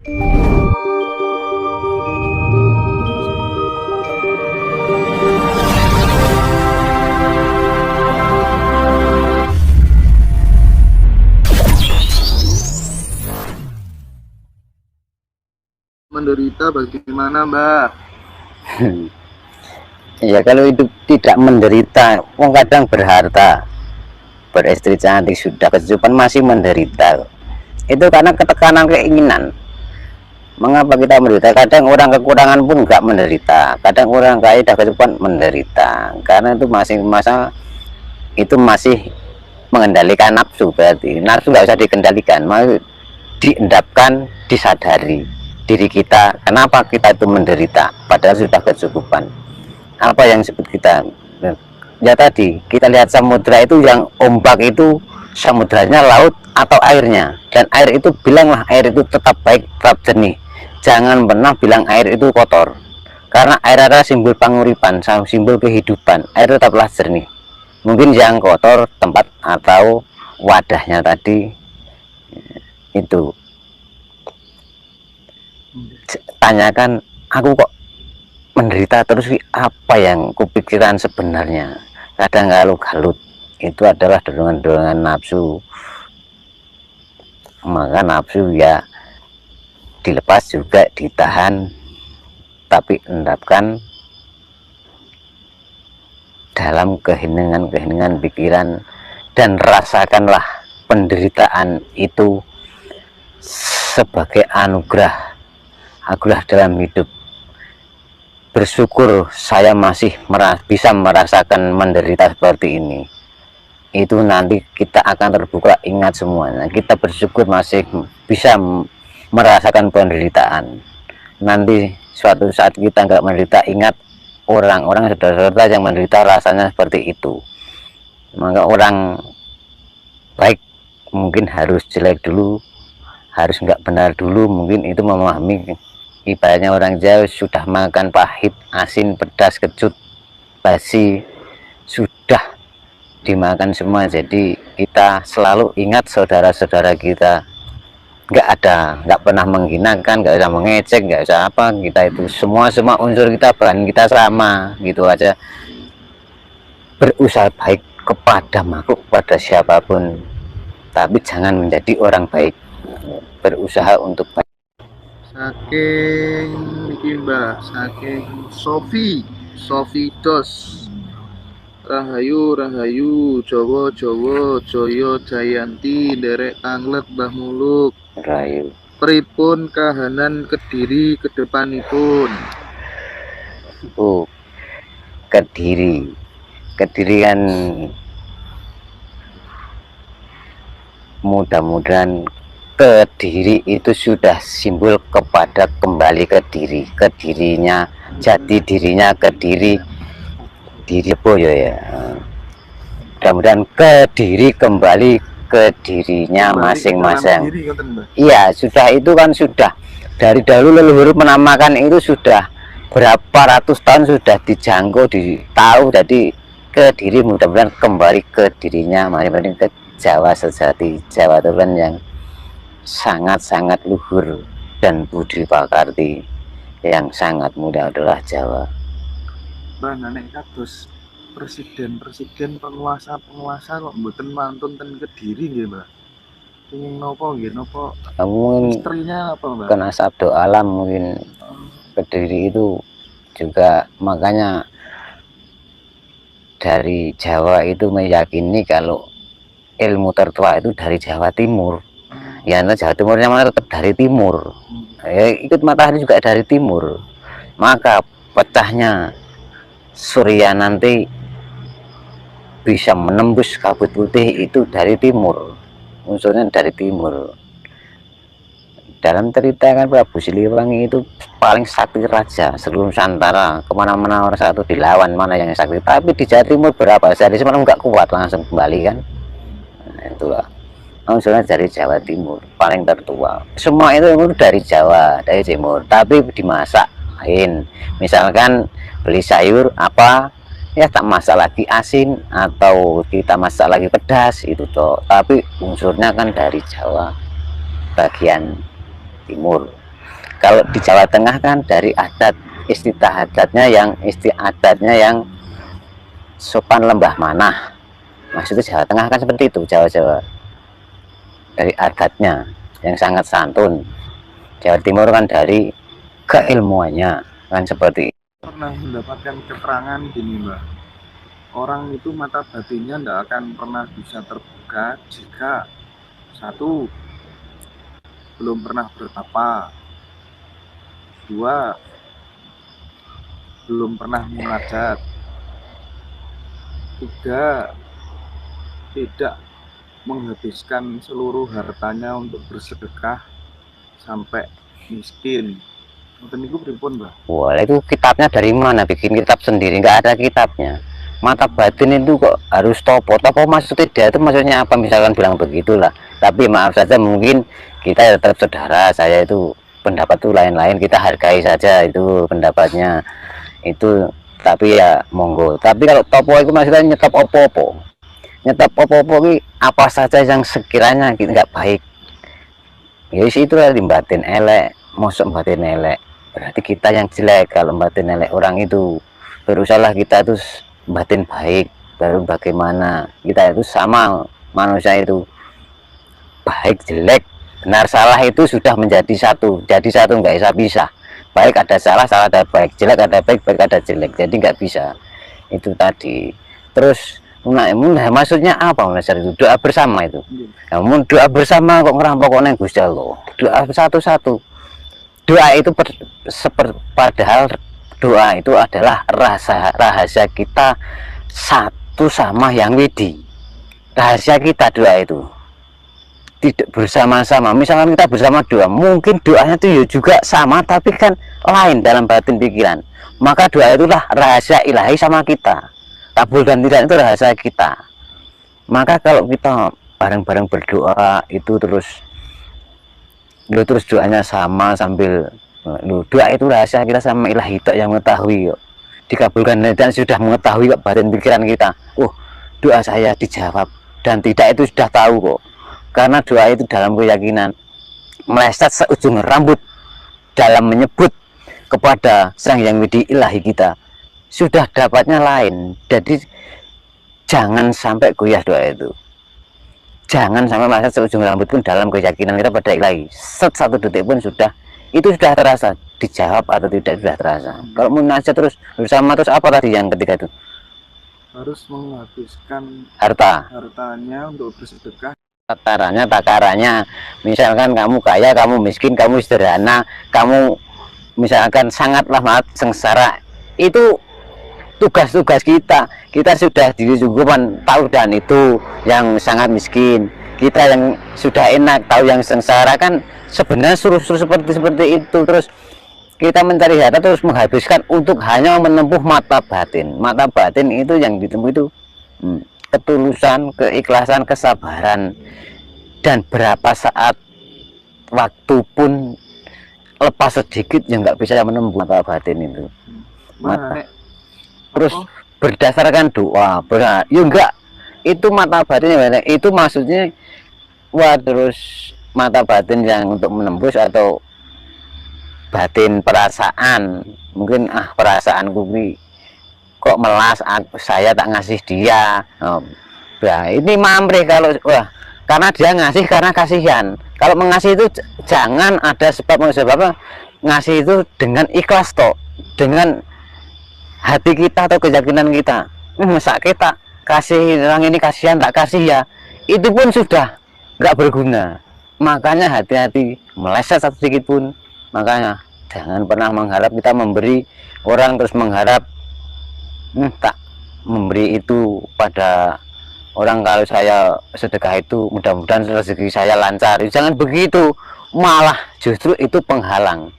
Menderita bagaimana, Mbak? Ya kalau hidup tidak menderita, kadang berharta, beristri cantik, sudah kecukupan masih menderita. Itu karena ketekanan keinginan. Mengapa kita menderita? Kadang orang kekurangan pun nggak menderita, kadang orang kaya dah kecukupan menderita, karena itu masih masa itu masih mengendalikan nafsu. Berarti nafsu nggak usah dikendalikan, mau diendapkan, disadari diri kita kenapa kita itu menderita padahal sudah kecukupan. Apa yang disebut kita ya tadi kita lihat samudra itu, yang ombak itu samudranya laut atau airnya, dan air itu bilanglah air itu tetap baik, tetap jernih. Jangan pernah bilang air itu kotor, karena air adalah simbol panguripan, simbol kehidupan. Air tetaplah jernih. Mungkin yang kotor tempat atau wadahnya tadi itu. Tanyakan, aku kok menderita terus, apa yang kupikiran sebenarnya? Kadang galut-galut itu adalah dorongan-dorongan nafsu. Maka nafsu ya dilepas juga, ditahan, tapi endapkan dalam keheningan-keheningan pikiran, dan rasakanlah penderitaan itu sebagai anugerah dalam hidup. Bersyukur saya masih bisa merasakan menderita seperti ini. Itu nanti kita akan terbuka, ingat semuanya. Kita bersyukur masih bisa merasakan penderitaan. Nanti suatu saat kita nggak menderita, ingat orang-orang saudara-saudara yang menderita rasanya seperti itu. Maka orang baik mungkin harus jelek dulu, harus nggak benar dulu, mungkin itu memahami. Ibaratnya orang Jawa sudah makan pahit, asin, pedas, kecut, basi, sudah dimakan semua. Jadi kita selalu ingat saudara-saudara kita, nggak pernah menghinakan, nggak usah mengecek, nggak usah apa. Kita itu semua unsur kita, bahan kita sama, gitu aja. Berusaha baik kepada makhluk, kepada siapapun, tapi jangan menjadi orang baik. Berusaha untuk baik. Saking iki, Mbak, saking Sofi Dos. Rahayu Jawa Jaya Jayanti nderek tanglet Mbah Muluk. Rahayu. Pripun kahanan Kediri kedepanipun? Kediri kan mudah-mudahan Kediri itu sudah simbol kepada kembali ke diri, ke dirinya, jati dirinya Kediri, diri boyo ya. Mudah-mudahan Kediri kembali ke dirinya masing-masing. Iya, sudah, itu kan sudah dari dahulu leluhur menamakan itu, sudah berapa ratus tahun sudah dijangkau, ditahu. Jadi Kediri mudah-mudahan kembali ke dirinya masing-masing, ke Jawa sejati. Jawa itu kan yang sangat-sangat luhur dan budi pakarti, yang sangat muda adalah Jawa. Mbah, nek kados presiden penguasa kok mboten mantun ten Kediri nggih, Mbah? Ingin nopo nggih, nopo? Mungkin istrinya apa, Mbah? kena sabdo alam mungkin. Kediri itu juga, makanya dari Jawa itu meyakini kalau ilmu tertua itu dari Jawa Timur. Ya, Jawa Timurnya mana tetap dari timur. Ya, ikut matahari juga dari timur. Maka pecahnya surya nanti bisa menembus kabut putih itu dari timur. Unsurnya dari timur. Dalam cerita kan Prabu Siliwangi itu paling sakti raja seluruh Nusantara. Kemana-mana orang satu dilawan, mana yang sakti. Tapi di Jawa Timur berapa sehari semalam nggak kuat, langsung kembali kan. Nah, itulah. Unsurnya dari Jawa Timur, paling tertua. Semua itu dari Jawa, dari Timur, tapi dimasak lain. Misalkan beli sayur apa, ya tak masak lagi asin atau kita masak lagi pedas, itu toh. Tapi unsurnya kan dari Jawa bagian timur. Kalau di Jawa Tengah kan dari adat istiadatnya yang sopan lembah manah. Maksudnya Jawa Tengah kan seperti itu, Jawa dari adatnya yang sangat santun. Jawa Timur kan dari keilmuannya kan seperti itu. Pernah mendapatkan keterangan gini Mbak, orang itu mata batinnya tidak akan pernah bisa terbuka jika satu, belum pernah bertapa, dua, belum pernah munajat, tiga, tidak menghabiskan seluruh hartanya untuk bersedekah sampai miskin. Mungkin itu pripun, Mbak? Wah, itu kitabnya dari mana? Bikin kitab sendiri, nggak ada kitabnya. Mata batin itu kok harus topo maksudnya dia itu maksudnya apa, misalkan bilang begitulah. Tapi maaf saja, mungkin kita ya tetap saudara, saya itu pendapat itu lain-lain, kita hargai saja itu pendapatnya itu. Tapi ya monggo, tapi kalau topo itu maksudnya nyetop opo-opo, ini apa saja yang sekiranya nggak baik, ya itu lah batin elek. Mosok batin elek berarti kita yang jelek. Kalau batin elek orang itu, berusahalah kita itu batin baik. Baru bagaimana kita itu sama manusia itu, baik jelek benar salah itu sudah menjadi satu, jadi satu, nggak bisa baik ada salah, salah ada baik, jelek ada baik, baik ada jelek, jadi nggak bisa itu tadi. Terus maksudnya apa Master? Itu doa bersama itu. Namun doa bersama kok ngerampok neng Gusti Allah, doa satu-satu. Doa itu padahal doa itu adalah rahasia kita satu sama yang widi. Rahasia kita doa itu tidak bersama-sama. Misalkan kita bersama doa, mungkin doanya itu juga sama tapi kan lain dalam batin pikiran. Maka doa itulah rahasia ilahi sama kita. Kabul dan tidak itu rahasia kita. Maka kalau kita bareng-bareng berdoa itu terus doanya sama sambil doa itu rahasia kita sama ilahi yang mengetahui kok. Dikabulkan dan sudah mengetahui kok batin pikiran kita. Doa saya dijawab dan tidak itu sudah tahu kok. Karena doa itu dalam keyakinan meleset seujung rambut dalam menyebut kepada Sang Yang Widi Ilahi kita, sudah dapatnya lain. Jadi jangan sampai goyah doa itu, jangan sampai meleset seujung rambut pun dalam keyakinan kita pada ilahi. Satu detik pun sudah, itu sudah terasa dijawab atau tidak sudah terasa. Kalau munajat terus bersama, terus apa tadi yang ketiga itu? Harus menghabiskan hartanya untuk bersedekah. Takarannya misalkan kamu kaya, kamu miskin, kamu sederhana, kamu misalkan sangatlah maaf sengsara, itu tugas-tugas kita sudah disuguhkan tahu, dan itu yang sangat miskin, kita yang sudah enak tahu yang sengsara kan sebenarnya suruh seperti itu. Terus kita mencari harta terus menghabiskan untuk hanya menempuh mata batin itu yang ditempuh itu ketulusan, keikhlasan, kesabaran, dan berapa saat waktu pun lepas sedikit yang nggak bisa menembus mata batin itu. Terus berdasarkan doa, ya enggak, itu mata batinnya itu maksudnya terus mata batin yang untuk menembus atau batin perasaan, mungkin perasaanku kok melas, saya tak ngasih dia. Ini mamre kalau karena dia ngasih karena kasihan. Kalau mengasihi itu jangan ada sebab ngasih itu dengan ikhlas toh, dengan hati kita atau keyakinan kita. Masa kita kasih orang ini kasihan, tak kasih ya, itu pun sudah nggak berguna. Makanya hati-hati meleset satu sedikit pun. Makanya jangan pernah mengharap kita memberi orang terus mengharap tak memberi itu pada orang. Kalau saya sedekah itu mudah-mudahan rezeki saya lancar, jangan begitu, malah justru itu penghalang.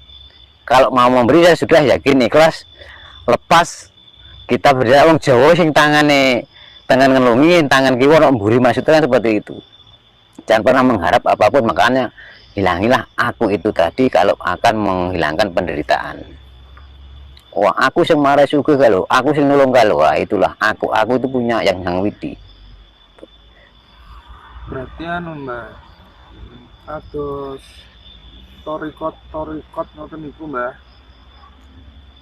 Kalau mau memberi saya sudah yakin ikhlas, lepas kita berdoa wong Jawa sing tangan ngelungin tangan kiwa nak mburi, maksudnya seperti itu. Jangan pernah mengharap apapun. Makanya hilangilah aku itu tadi kalau akan menghilangkan penderitaan. Wah, aku sing marah suka kalau aku sing nolong kalau, itulah aku itu punya yang widi. Berarti Mbak, atus torikot ngoten niku Mbah.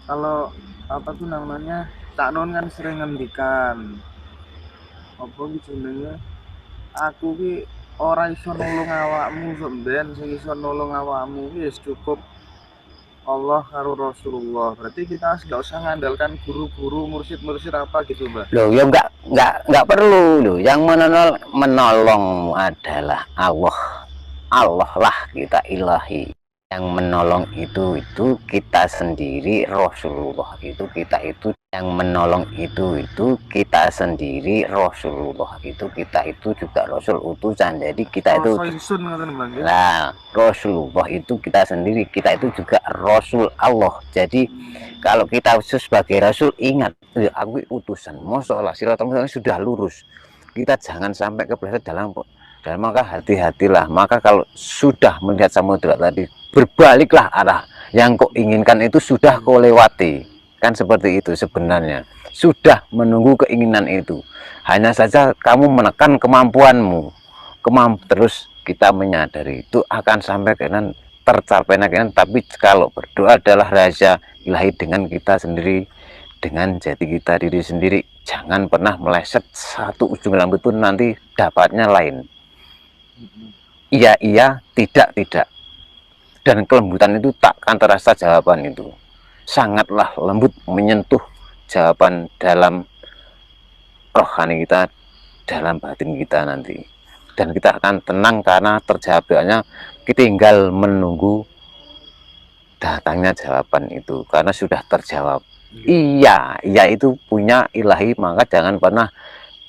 Kalau apa tuh namanya, Cak Nun kan sering ngendikan apa ki jenenge, aku ki ora iso nulung awakmu sampean, sing iso nulung awakmu ki wis cukup Allah karo Rasulullah. Berarti kita nggak usah ngandalkan guru-guru, mursyid-mursyid apa gitu Mbah. Loh, ya nggak perlu loh. Yang menolongmu adalah Allah. Allah lah kita ilahi. Yang menolong itu kita sendiri, Rasulullah itu kita itu yang menolong itu kita sendiri, Rasulullah itu kita itu juga Rasul utusan. Jadi kita itu nah, Rasulullah itu kita sendiri, kita itu juga Rasul Allah. Jadi kalau kita sebagai Rasul, ingat aku utusan, masalah silaturahmi sudah lurus, kita jangan sampai kepleset dalam maka hati-hatilah. Maka kalau sudah melihat samudra tadi, berbaliklah arah. Yang kau inginkan itu sudah kau lewati. Kan seperti itu sebenarnya. Sudah menunggu keinginan itu. Hanya saja kamu menekan kemampuanmu. Terus kita menyadari itu akan sampai keinginan, tercapai keinginan. Tapi kalau berdoa adalah rahasia ilahi dengan kita sendiri, dengan jati kita diri sendiri. Jangan pernah meleset satu ujung rambut pun, nanti dapatnya lain. Iya, tidak. Dan kelembutan itu tak akan terasa jawaban itu. Sangatlah lembut menyentuh jawaban dalam rohani kita, dalam batin kita nanti. Dan kita akan tenang karena terjawabnya, kita tinggal menunggu datangnya jawaban itu. Karena sudah terjawab. Iya itu punya ilahi, maka jangan pernah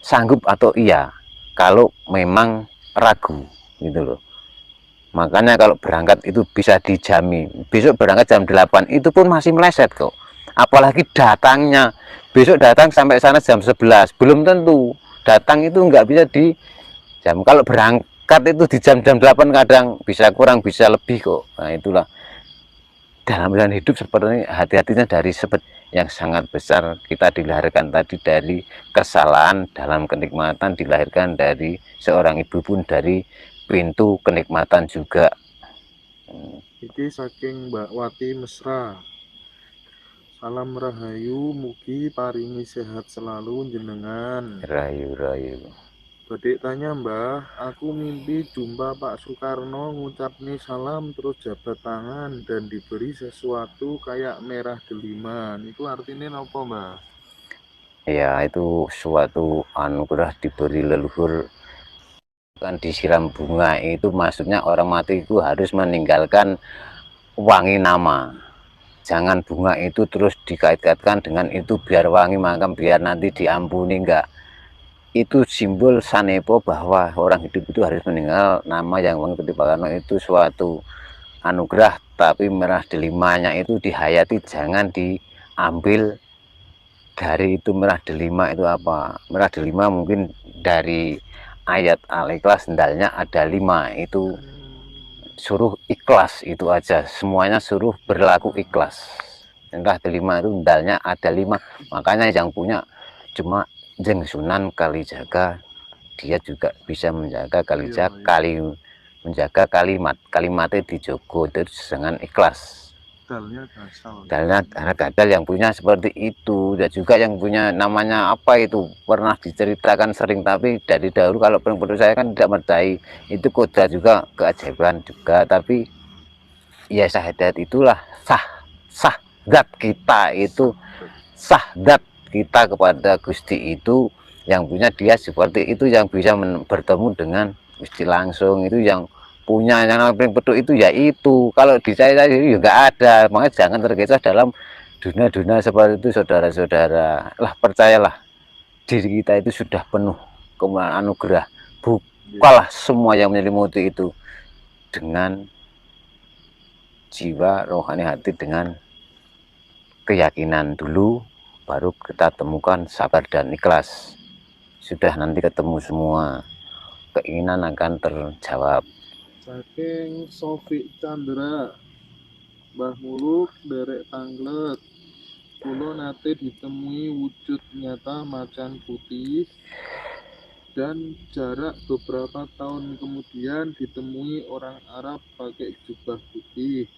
sanggup atau iya kalau memang ragu gitu loh. Makanya kalau berangkat itu bisa dijamin besok berangkat jam 8 itu pun masih meleset kok, apalagi datangnya besok datang sampai sana jam 11, belum tentu datang itu nggak bisa di jam. Kalau berangkat itu di jam-jam 8 kadang bisa kurang bisa lebih kok. Nah itulah dalam jalan hidup seperti hati-hatinya dari yang sangat besar. Kita dilahirkan tadi dari kesalahan, dalam kenikmatan dilahirkan dari seorang ibu pun dari pintu kenikmatan juga. Iki saking Mbak Wati Mesra. Salam rahayu, mugi paringi sehat selalu jenengan. Rayu. Badek tanya Mbah, aku mimpi jumpa Pak Soekarno ngucapnya salam terus jabat tangan dan diberi sesuatu kayak merah delima. Itu artinya apa Mbah? Ya itu suatu anugerah diberi leluhur. Kan disiram bunga itu maksudnya orang mati itu harus meninggalkan wangi nama. Jangan bunga itu terus dikait-kaitkan dengan itu biar wangi, maka biar nanti diampuni, enggak. Itu simbol sanepo bahwa orang hidup itu harus meninggal nama yang wangi. Karena itu suatu anugerah, tapi merah delimanya itu dihayati, jangan diambil dari itu. Merah delima itu apa? Merah delima mungkin dari ayat Al-Ikhlas, sendalnya ada 5, itu suruh ikhlas, itu aja, semuanya suruh berlaku ikhlas. Merah delima itu sendalnya ada 5, makanya yang punya cuma Jeng Sunan Kalijaga, dia juga bisa menjaga Kalijaga, menjaga kalimatnya dijogo itu dengan ikhlas. Dalnya gadal yang punya seperti itu. Dan juga yang punya namanya apa itu pernah diceritakan sering, tapi dari dahulu kalau menurut saya kan tidak percaya itu kodrat juga, keajaiban juga. Tapi ya syahadat itulah sahdat kita, itu sahdat kita kepada Gusti itu yang punya, dia seperti itu yang bisa bertemu dengan Gusti langsung. Itu yang punya yang paling betul itu ya itu. Kalau di saya ya nggak ada. Makanya jangan tergesa dalam dunia-dunia seperti itu saudara-saudara. Lah percayalah, diri kita itu sudah penuh kemuliaan anugerah. Bukalah semua yang menyelimuti itu dengan jiwa rohani hati, dengan keyakinan dulu, baru kita temukan sabar dan ikhlas. Sudah nanti ketemu semua, keinginan akan terjawab. Saking Sofi Chandra, Mbah Muluk derek Tanglet, kulo nate ditemui wujud nyata macan putih dan jarak beberapa tahun kemudian ditemui orang Arab pakai jubah putih.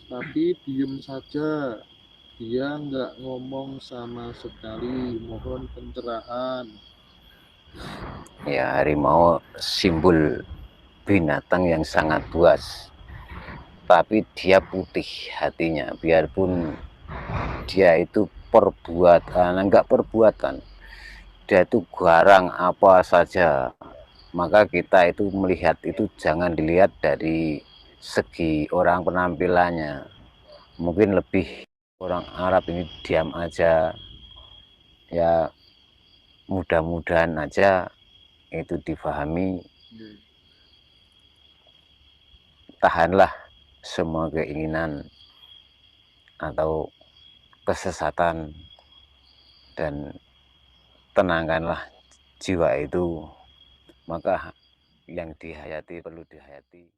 Tapi diem saja, dia nggak ngomong sama sekali. Mohon pencerahan. Ya, harimau simbol binatang yang sangat buas, tapi dia putih hatinya. Biarpun dia itu enggak perbuatan, dia itu garang apa saja, maka kita itu melihat itu jangan dilihat dari segi orang penampilannya. Mungkin lebih orang Arab ini diam aja, ya mudah-mudahan aja itu difahami. Tahanlah semua keinginan atau kesesatan dan tenangkanlah jiwa itu, maka yang dihayati perlu dihayati.